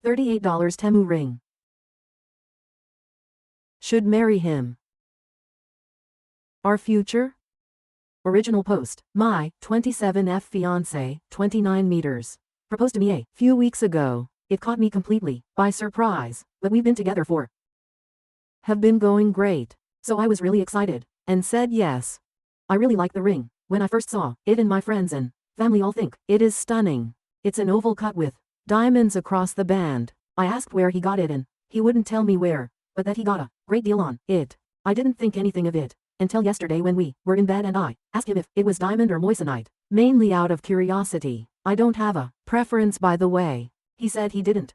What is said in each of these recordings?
$38 Temu Ring. Should marry him. Our future? Original post. My 27F fiancé, 29 meters. Proposed to me a few weeks ago. It caught me completely by surprise, but we've been together for have been going great. So I was really excited and said yes. I really like the ring. When I first saw it, and my friends and family all think it is stunning. It's an oval cut with diamonds across the band. I asked where he got it and he wouldn't tell me where, but that he got a great deal on it. I didn't think anything of it until yesterday when we were in bed and I asked him if it was diamond or moissanite, mainly out of curiosity. I don't have a preference, by the way. He said he didn't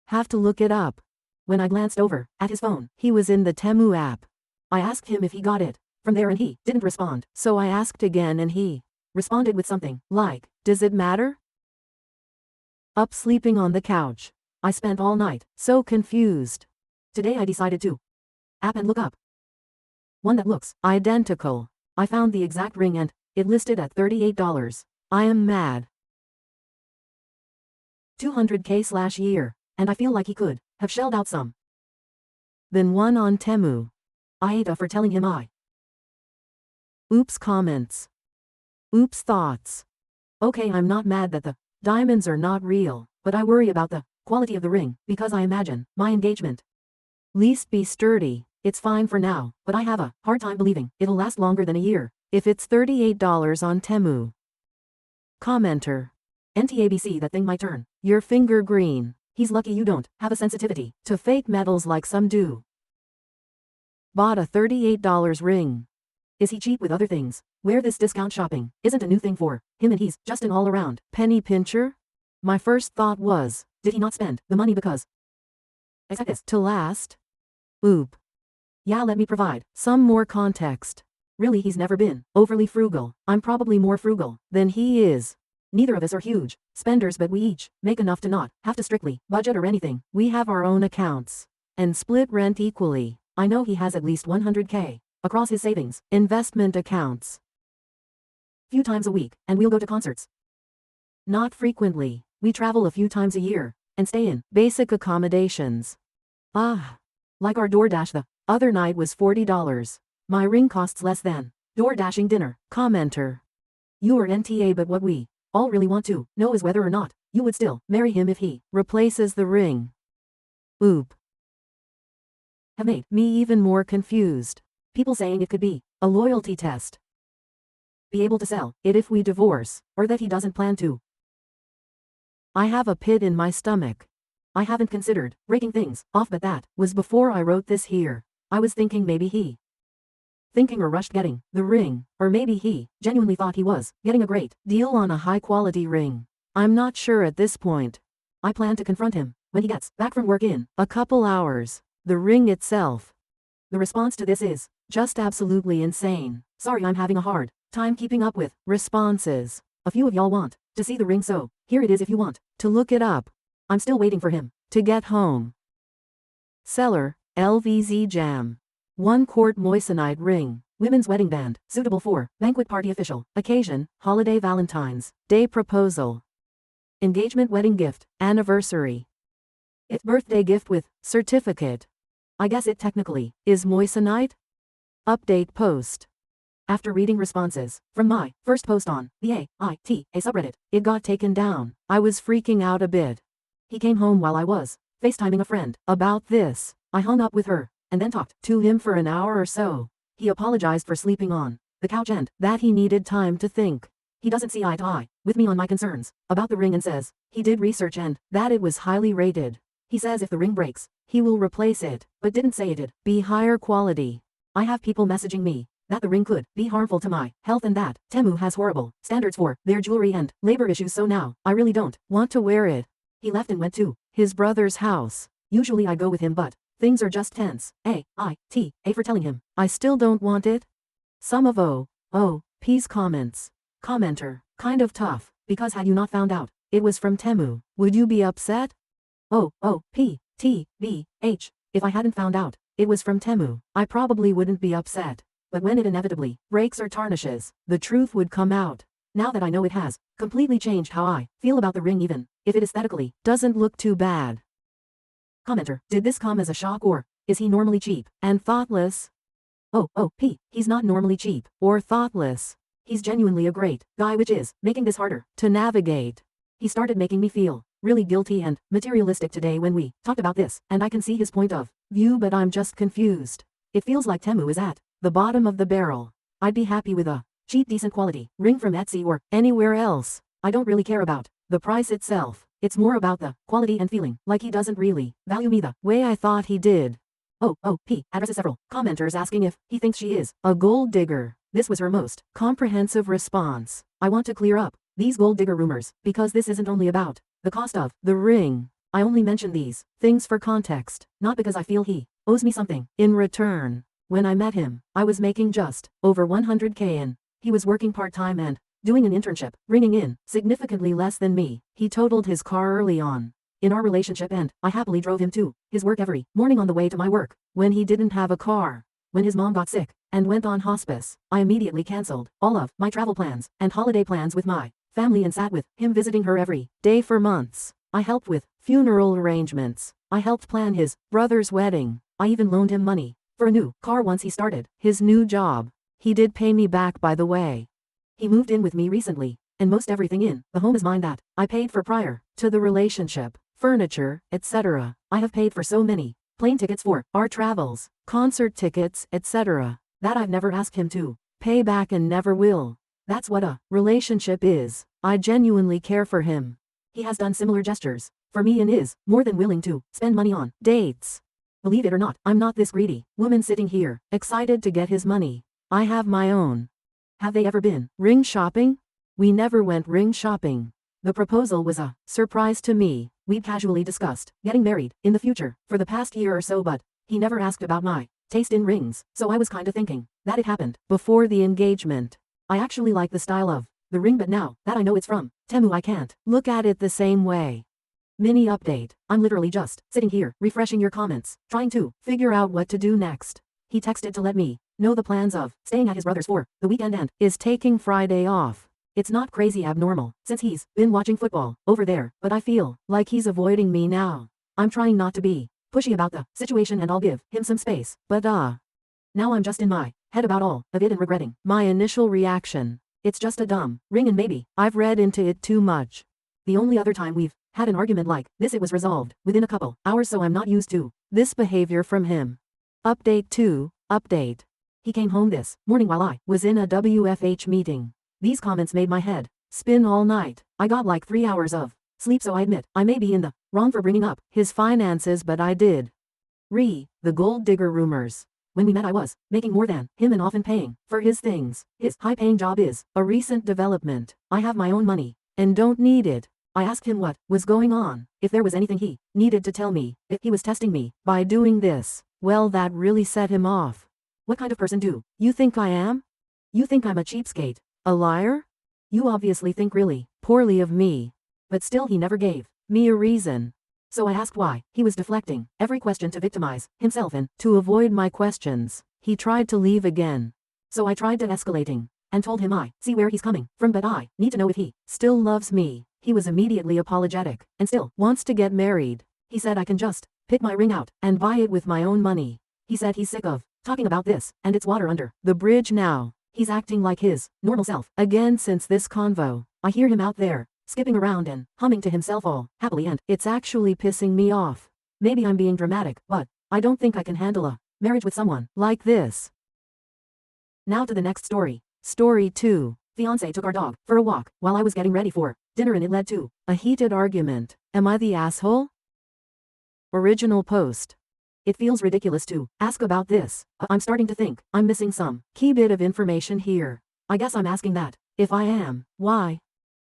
have to look it up. When I glanced over at his phone, he was in the Temu app. I asked him if he got it from there and he didn't respond. So I asked again and he responded with something like, "Does it matter?" Up sleeping on the couch. I spent all night so confused. Today I decided to app and look up one that looks identical. I found the exact ring and it listed at $38. I am mad. 200K/year, and I feel like he could have shelled out some. Then one on Temu. I hate for telling him I. Oops comments. Oops thoughts. Okay, I'm not mad that the diamonds are not real, but I worry about the quality of the ring because I imagine my engagement least be sturdy. It's fine for now, but I have a hard time believing it'll last longer than a year if it's $38 on Temu. Commenter. NTABC, that thing might turn your finger green. He's lucky you don't have a sensitivity to fake metals like some do. Bought a $38 ring. Is he cheap with other things? Where this discount shopping isn't a new thing for him and he's just an all-around penny pincher? My first thought was, did he not spend the money because expect this to last? Oop. Yeah, let me provide some more context. Really, he's never been overly frugal. I'm probably more frugal than he is. Neither of us are huge spenders, but we each make enough to not have to strictly budget or anything. We have our own accounts and split rent equally. I know he has at least 100K across his savings, investment accounts. Few times a week, and we'll go to concerts. Not frequently. We travel a few times a year and stay in basic accommodations. Like our DoorDash the other night was $40. My ring costs less than DoorDashing dinner. Commenter. You are NTA, but what we all really want to know is whether or not you would still marry him if he replaces the ring. Oop. Have made me even more confused. People saying it could be a loyalty test. Be able to sell it if we divorce, or that he doesn't plan to. I have a pit in my stomach. I haven't considered breaking things off, but that was before I wrote this here. I was thinking maybe he thinking or rushed getting the ring, or maybe he genuinely thought he was getting a great deal on a high-quality ring. I'm not sure at this point. I plan to confront him when he gets back from work in a couple hours. The ring itself. The response to this is just absolutely insane. Sorry, I'm having a hard time keeping up with responses. A few of y'all want to see the ring, so here it is if you want to look it up. I'm still waiting for him to get home. Seller, LVZ Jam. 1 quart moissanite ring. Women's wedding band. Suitable for banquet party official occasion, holiday Valentine's Day proposal. Engagement wedding gift, anniversary. It's birthday gift with certificate. I guess it technically is moissanite? Update post. After reading responses from my first post on the AITA subreddit, it got taken down. I was freaking out a bit. He came home while I was FaceTiming a friend about this. I hung up with her and then talked to him for an hour or so. He apologized for sleeping on the couch and that he needed time to think. He doesn't see eye to eye with me on my concerns about the ring and says he did research and that it was highly rated. He says if the ring breaks, he will replace it, but didn't say it'd be higher quality. I have people messaging me that the ring could be harmful to my health and that Temu has horrible standards for their jewelry and labor issues, so now I really don't want to wear it. He left and went to his brother's house. Usually I go with him, but things are just tense. AITA for telling him I still don't want it. Some of P's comments. Commenter. Kind of tough, because had you not found out it was from Temu, would you be upset? PTBH. If I hadn't found out it was from Temu, I probably wouldn't be upset. But when it inevitably breaks or tarnishes, the truth would come out. Now that I know, it has completely changed how I feel about the ring, even if it aesthetically doesn't look too bad. Commenter, did this come as a shock or is he normally cheap and thoughtless? Oh, he's not normally cheap or thoughtless. He's genuinely a great guy, which is making this harder to navigate. He started making me feel really guilty and materialistic today when we talked about this, and I can see his point of view, but I'm just confused. It feels like Temu is at the bottom of the barrel. I'd be happy with a cheap, decent quality ring from Etsy or anywhere else. I don't really care about the price itself. It's more about the quality and feeling like he doesn't really value me the way I thought he did. He addresses several commenters asking if he thinks she is a gold digger. This was her most comprehensive response. I want to clear up these gold digger rumors, because this isn't only about the cost of the ring. I only mention these things for context, not because I feel he owes me something in return. When I met him, I was making just over 100K and he was working part-time and doing an internship, bringing in significantly less than me. He totaled his car early on in our relationship, and I happily drove him to his work every morning on the way to my work. When he didn't have a car, when his mom got sick and went on hospice, I immediately canceled all of my travel plans and holiday plans with my family and sat with him visiting her every day for months. I helped with funeral arrangements. I helped plan his brother's wedding. I even loaned him money for a new car once he started his new job. He did pay me back, by the way. He moved in with me recently, and most everything in the home is mine that I paid for prior to the relationship. Furniture, etc. I have paid for so many plane tickets for our travels, concert tickets, etc. that I've never asked him to pay back and never will. That's what a relationship is. I genuinely care for him. He has done similar gestures for me and is more than willing to spend money on dates. Believe it or not, I'm not this greedy woman sitting here, excited to get his money. I have my own. Have they ever been ring shopping? We never went ring shopping. The proposal was a surprise to me. We'd casually discussed getting married in the future for the past year or so, but he never asked about my taste in rings, so I was kinda thinking that it happened before the engagement. I actually like the style of the ring, but now that I know it's from Temu, I can't look at it the same way. Mini update. I'm literally just sitting here, refreshing your comments, trying to figure out what to do next. He texted to let me know the plans of staying at his brother's for the weekend and is taking Friday off. It's not crazy abnormal, since he's been watching football over there, but I feel like he's avoiding me now. I'm trying not to be pushy about the situation and I'll give him some space, but now I'm just in my head about all of it and regretting my initial reaction. It's just a dumb ring and maybe I've read into it too much. The only other time we've had an argument like this, it was resolved within a couple hours, so I'm not used to this behavior from him. Update 2. Update. He came home this morning while I was in a WFH meeting. These comments made my head spin all night. I got like 3 hours of sleep, so I admit I may be in the wrong for bringing up his finances, but I did. The gold digger rumors. When we met, I was making more than him and often paying for his things. His high-paying job is a recent development. I have my own money and don't need it. I asked him what was going on, if there was anything he needed to tell me, if he was testing me by doing this. Well, that really set him off. What kind of person do you think I am? You think I'm a cheapskate? A liar? You obviously think really poorly of me. But still, he never gave me a reason. So I asked why he was deflecting every question to victimize himself and to avoid my questions. He tried to leave again. So I tried to escalating and told him I see where he's coming from, but I need to know if he still loves me. He was immediately apologetic and still wants to get married. He said I can just pick my ring out and buy it with my own money. He said he's sick of talking about this and it's water under the bridge now. He's acting like his normal self again since this convo. I hear him out there skipping around and humming to himself all happily, and it's actually pissing me off. Maybe I'm being dramatic, but I don't think I can handle a marriage with someone like this. Now to the next story. Story 2. Fiancé took our dog for a walk while I was getting ready for dinner and it led to a heated argument. Am I the asshole? Original post. It feels ridiculous to ask about this. I'm starting to think I'm missing some key bit of information here. I guess I'm asking that. If I am, why?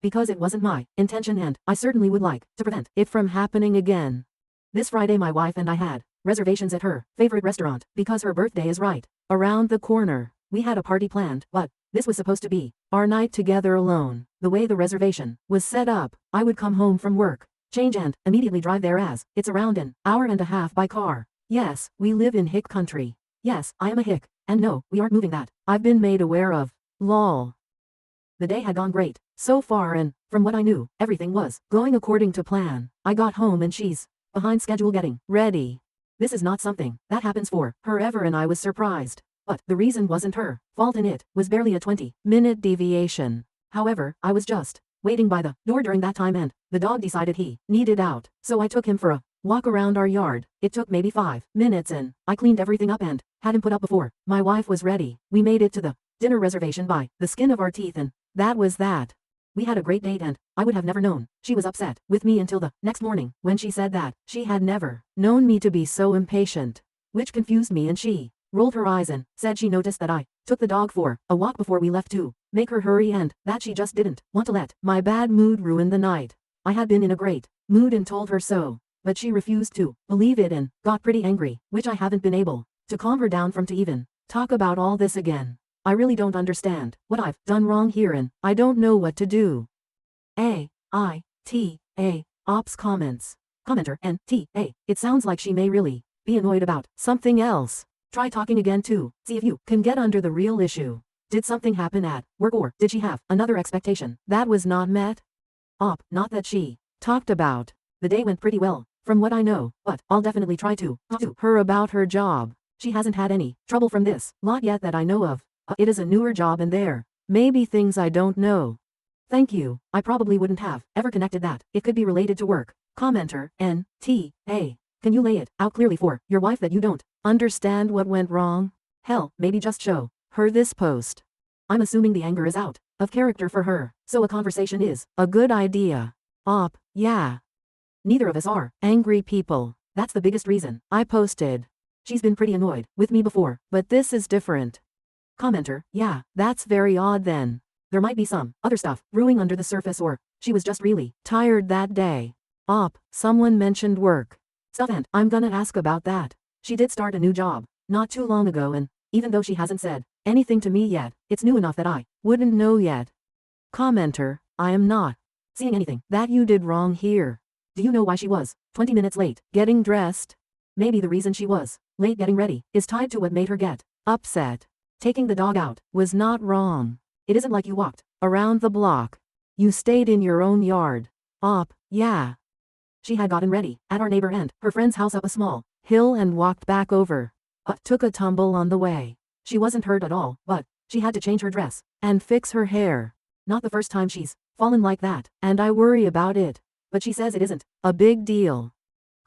Because it wasn't my intention and I certainly would like to prevent it from happening again. This Friday my wife and I had reservations at her favorite restaurant because her birthday is right around the corner. We had a party planned, but this was supposed to be our night together alone. The way the reservation was set up, I would come home from work, change and immediately drive there, as it's around an hour and a half by car. Yes, we live in hick country. Yes, I am a hick. And no, we aren't moving that I've been made aware of. Lol. The day had gone great so far, and from what I knew, everything was going according to plan. I got home and she's behind schedule getting ready. This is not something that happens for her ever, and I was surprised. But the reason wasn't her fault, and it was barely a 20-minute deviation. However, I was just waiting by the door during that time, and the dog decided he needed out, so I took him for a walk around our yard. It took maybe 5 minutes, and I cleaned everything up and had him put up before my wife was ready. We made it to the dinner reservation by the skin of our teeth, and that was that. We had a great date, and I would have never known she was upset with me until the next morning when she said that she had never known me to be so impatient, which confused me, and she rolled her eyes and said she noticed that I took the dog for a walk before we left to make her hurry, and that she just didn't want to let my bad mood ruin the night. I had been in a great mood and told her so, but she refused to believe it and got pretty angry, which I haven't been able to calm her down from to even talk about all this again. I really don't understand what I've done wrong here, and I don't know what to do. Ops comments. Commenter NTA. It sounds like she may really be annoyed about something else. Try talking again too. See if you can get under the real issue. Did something happen at work, or did she have another expectation that was not met? Not that she talked about. The day went pretty well, from what I know, but I'll definitely try to talk to her about her job. She hasn't had any trouble from this lot yet that I know of. It is a newer job, and there may be things I don't know. Thank you. I probably wouldn't have ever connected that it could be related to work. Commenter NTA. Can you lay it out clearly for your wife that you don't understand what went wrong? Hell, maybe just show her this post. I'm assuming the anger is out of character for her, so a conversation is a good idea. Yeah. Neither of us are angry people. That's the biggest reason I posted. She's been pretty annoyed with me before, but this is different. Commenter, yeah, that's very odd then. There might be some other stuff brewing under the surface, or she was just really tired that day. Someone mentioned work stuff, and I'm gonna ask about that. She did start a new job not too long ago, and even though she hasn't said anything to me yet, it's new enough that I wouldn't know yet. Commenter, I am not seeing anything that you did wrong here. Do you know why she was 20 minutes late getting dressed? Maybe the reason she was late getting ready is tied to what made her get upset. Taking the dog out was not wrong. It isn't like you walked around the block. You stayed in your own yard. Yeah. She had gotten ready at our neighbor and her friend's house up a small hill and walked back over. Took a tumble on the way. She wasn't hurt at all, but she had to change her dress and fix her hair. Not the first time she's fallen like that, and I worry about it. But she says it isn't a big deal.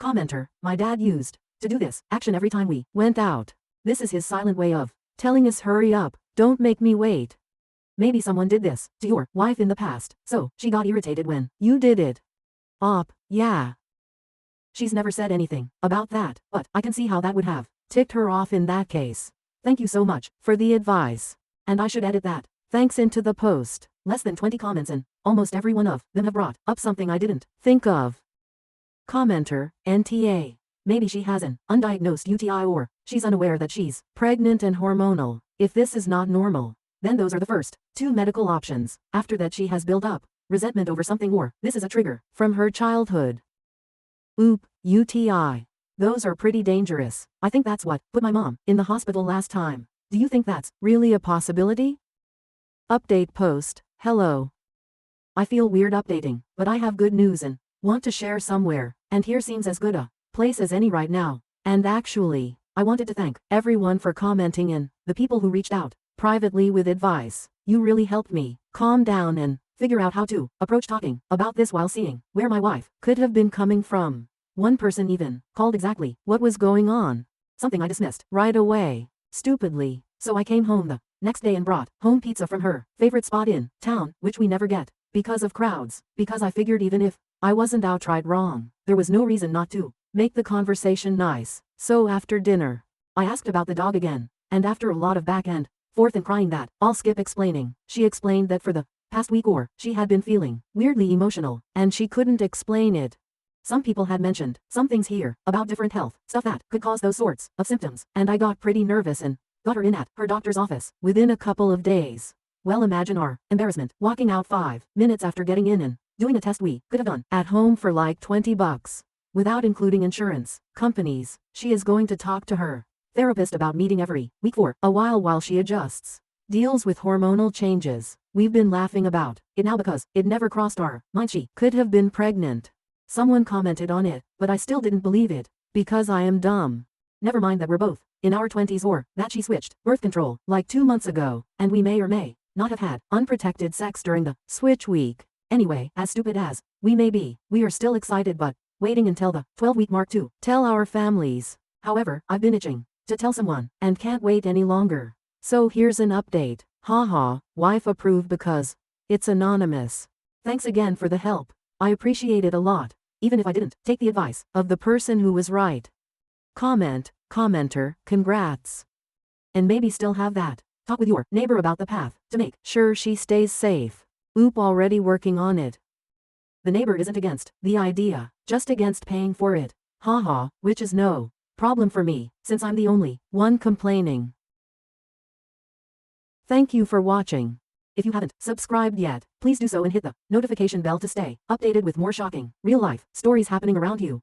Commenter, my dad used to do this action every time we went out. This is his silent way of telling us hurry up, don't make me wait. Maybe someone did this to your wife in the past, so she got irritated when you did it. Yeah. She's never said anything about that, but I can see how that would have ticked her off in that case. Thank you so much for the advice. And I should edit that thanks into the post. Less than 20 comments, and almost every one of them have brought up something I didn't think of. Commenter, NTA. Maybe she has an undiagnosed UTI, or she's unaware that she's pregnant and hormonal. If this is not normal, then those are the first 2 medical options. After that, she has built up resentment over something, or this is a trigger from her childhood. UTI. Those are pretty dangerous. I think that's what put my mom in the hospital last time. Do you think that's really a possibility? Update post. Hello. I feel weird updating, but I have good news and want to share somewhere, and here seems as good a place as any right now. And actually, I wanted to thank everyone for commenting and the people who reached out privately with advice. You really helped me calm down and figure out how to approach talking about this while seeing where my wife could have been coming from. One person even called exactly what was going on. Something I dismissed right away, stupidly. So I came home the next day and brought home pizza from her favorite spot in town, which we never get because of crowds, because I figured even if I wasn't outright wrong, there was no reason not to make the conversation nice. So after dinner, I asked about the dog again, and after a lot of back and forth and crying that I'll skip explaining, she explained that for the past week or she had been feeling weirdly emotional, and she couldn't explain it. Some people had mentioned some things here about different health stuff that could cause those sorts of symptoms, and I got pretty nervous and got her in at her doctor's office within a couple of days. Well, imagine our embarrassment walking out 5 minutes after getting in and doing a test we could have done at home for like $20, without including insurance companies. She is going to talk to her therapist about meeting every week for a while she adjusts, deals with hormonal changes. We've been laughing about it now because it never crossed our mind she could have been pregnant. Someone commented on it, but I still didn't believe it, because I am dumb. Never mind that we're both in our 20s or that she switched birth control like 2 months ago, and we may or may not have had unprotected sex during the switch week. Anyway, as stupid as we may be, we are still excited but waiting until the 12-week mark to tell our families. However, I've been itching to tell someone and can't wait any longer. So here's an update. Haha, wife approved because it's anonymous. Thanks again for the help. I appreciate it a lot, even if I didn't take the advice of the person who was right. Commenter, congrats. And maybe still have that talk with your neighbor about the path to make sure she stays safe. Oop, already working on it. The neighbor isn't against the idea, just against paying for it. Haha, which is no problem for me, since I'm the only one complaining. Thank you for watching. If you haven't subscribed yet, please do so and hit the notification bell to stay updated with more shocking, real-life stories happening around you.